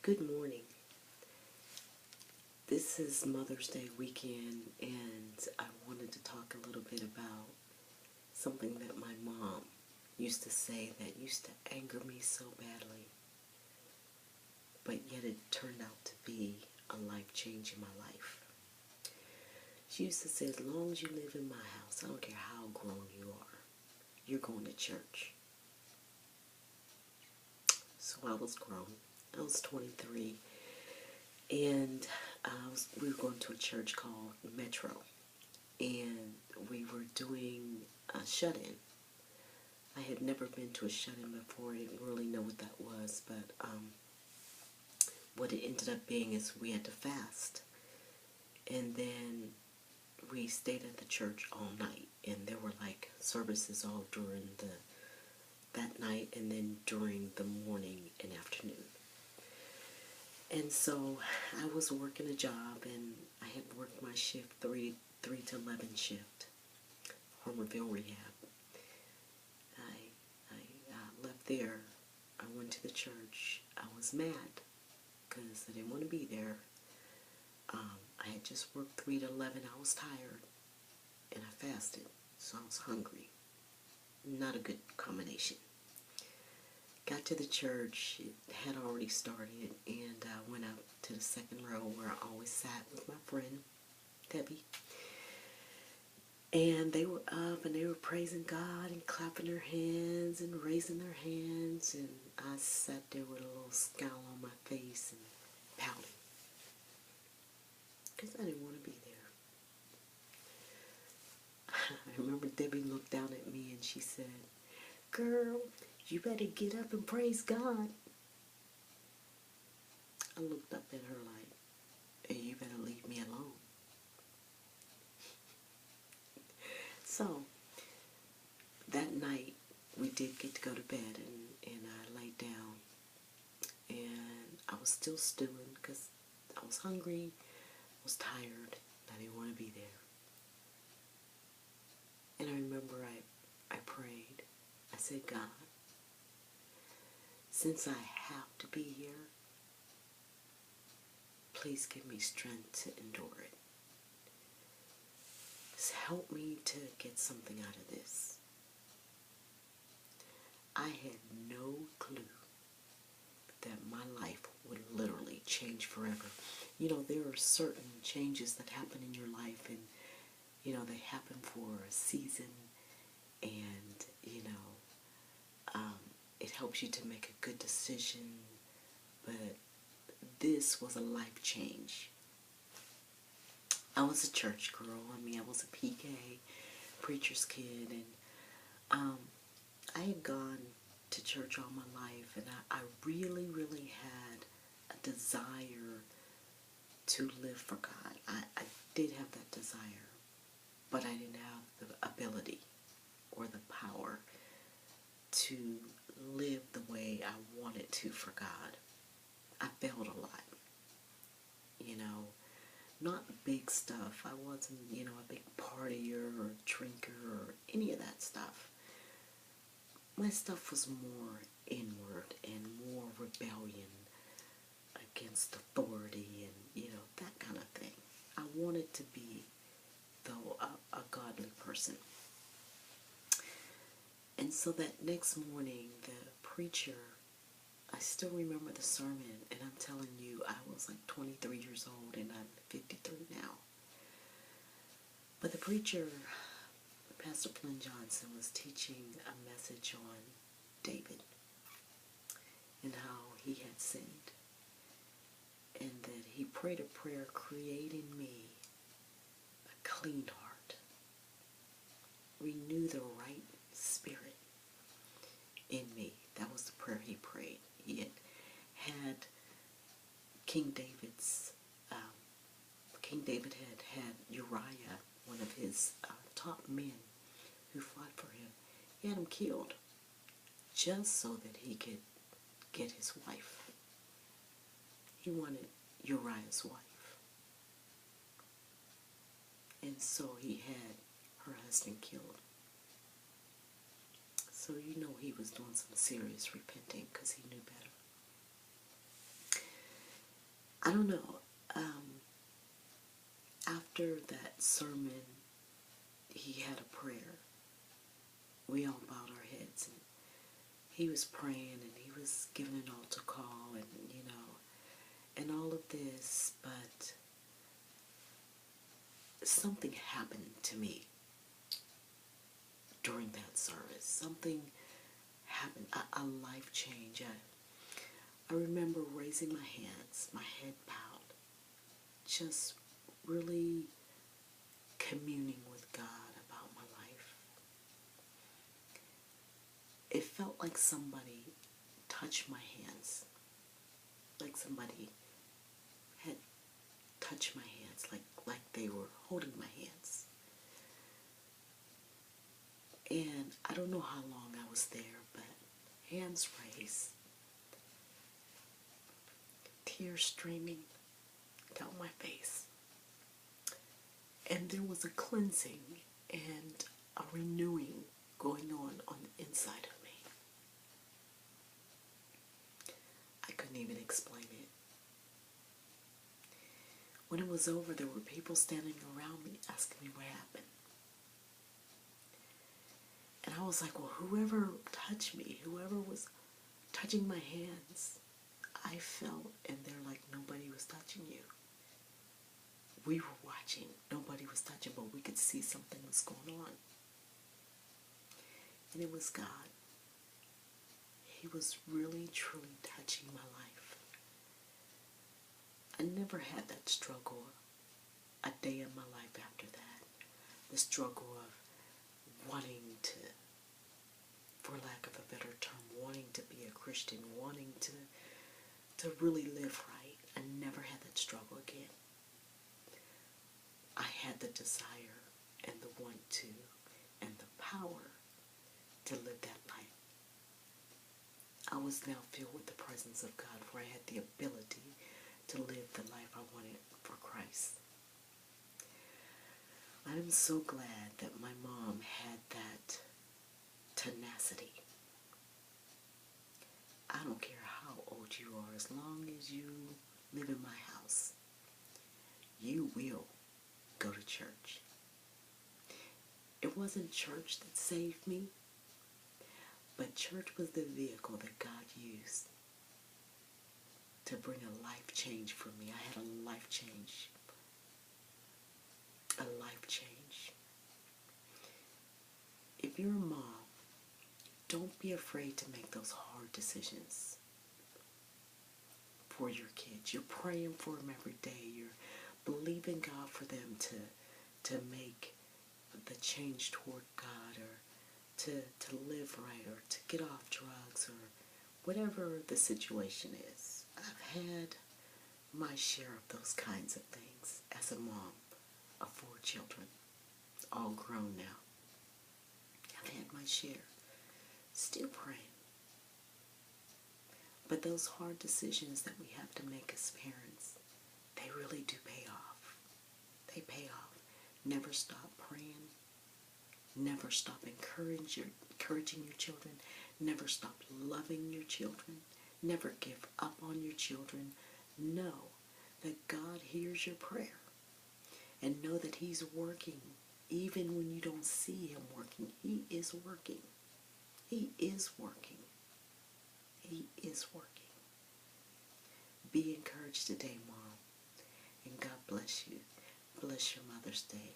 Good morning. This is Mother's Day weekend, and I wanted to talk a little bit about something that my mom used to say that used to anger me so badly, but yet it turned out to be a life change in my life. She used to say, as long as you live in my house, I don't care how grown you are, you're going to church. So I was grown. I was 23. And we were going to a church called Metro, and we were doing a shut-in. I had never been to a shut-in before. I didn't really know what that was, but what it ended up being is we had to fast. And then we stayed at the church all night, and there were like services all during that night and then during the morning and afternoon. And so I was working a job, and I had worked my shift, 3 to 11 shift, Harmerville Rehab. I left there. I went to the church. I was mad because I didn't want to be there. I had just worked 3 to 11. I was tired, and I fasted, so I was hungry. Not a good combination. Got to the church, it had already started, and I went out to the second row where I always sat with my friend, Debbie. And they were up, and they were praising God and clapping their hands and raising their hands, and I sat there with a little scowl on my face and pouting, because I didn't want to be there. I remember Debbie looked down at me, and she said, "Girl, you better get up and praise God." I looked up at her like, "Hey, you better leave me alone." So, that night, we did get to go to bed, and I laid down, and I was still stewing because I was hungry, I was tired, I didn't want to be there. And I remember I prayed. I said, "God, since I have to be here, please give me strength to endure it. Just help me to get something out of this." I had no clue that my life would literally change forever. You know, there are certain changes that happen in your life, and, you know, they happen for a season, and, you know, it helps you to make a good decision, but this was a life change. I was a church girl. I was a PK, preacher's kid, and I had gone to church all my life, and I really, really had a desire to live for God. I did have that desire, but I didn't have the ability or the power to live the way I wanted to for God. I failed a lot, you know, not big stuff. I wasn't, you know, a big partier or drinker or any of that stuff. My stuff was more inward and more rebellion against authority and, you know, that kind of thing. I wanted to be, though, a godly person. And so that next morning, the preacher, I still remember the sermon, and I'm telling you, I was like 23 years old, and I'm 53 now. But the preacher, Pastor Flynn Johnson, was teaching a message on David and how he had sinned, and that he prayed a prayer, "Create in me a clean heart, renew the right spirit in me." That was the prayer he prayed. He had King David had Uriah, one of his top men who fought for him. He had him killed just so that he could get his wife. He wanted Uriah's wife. And so he had her husband killed. So you know he was doing some serious repenting because he knew better. don't know. After that sermon, he had a prayer. We all bowed our heads, and he was praying, and he was giving an altar call, and and all of this, but something happened to me during that service. Something happened, a life change. I remember raising my hands, my head bowed, just really communing with God about my life. It felt like somebody touched my hands, like somebody had touched my hands, like they were holding my hands. And I don't know how long I was there, but hands raised, tears streaming down my face. And there was a cleansing and a renewing going on the inside of me. I couldn't even explain it. When it was over, there were people standing around me asking me what happened. And I was like, well, whoever touched me, whoever was touching my hands, I felt, and they're like, nobody was touching you. We were watching, nobody was touching, but we could see something was going on. And it was God. He was really, truly touching my life. I never had that struggle a day in my life after that. The struggle of wanting to, for lack of a better term, wanting to be a Christian, wanting to really live right. I never had that struggle again. I had the desire and the want to and the power to live that life. I was now filled with the presence of God, where I had the ability to live the life I wanted for Christ. I am so glad that my mom had that tenacity. I don't care how old you are, as long as you live in my house, you will go to church. It wasn't church that saved me, but church was the vehicle that God used to bring a life change for me. I had a life change. A life change. If you're a mom, don't be afraid to make those hard decisions for your kids. You're praying for them every day. You're believing God for them to make the change toward God, or to live right, or to get off drugs, or whatever the situation is. I've had my share of those kinds of things as a mom of 4 children, all grown now. I've had my share. Still praying. But those hard decisions that we have to make as parents, they really do pay off. They pay off. Never stop praying. Never stop encouraging your children. Never stop loving your children. Never give up on your children. Know that God hears your prayer. And know that He's working. Even when you don't see Him working, He is working. He is working. He is working. Be encouraged today, Mom. And God bless you. Bless your Mother's Day.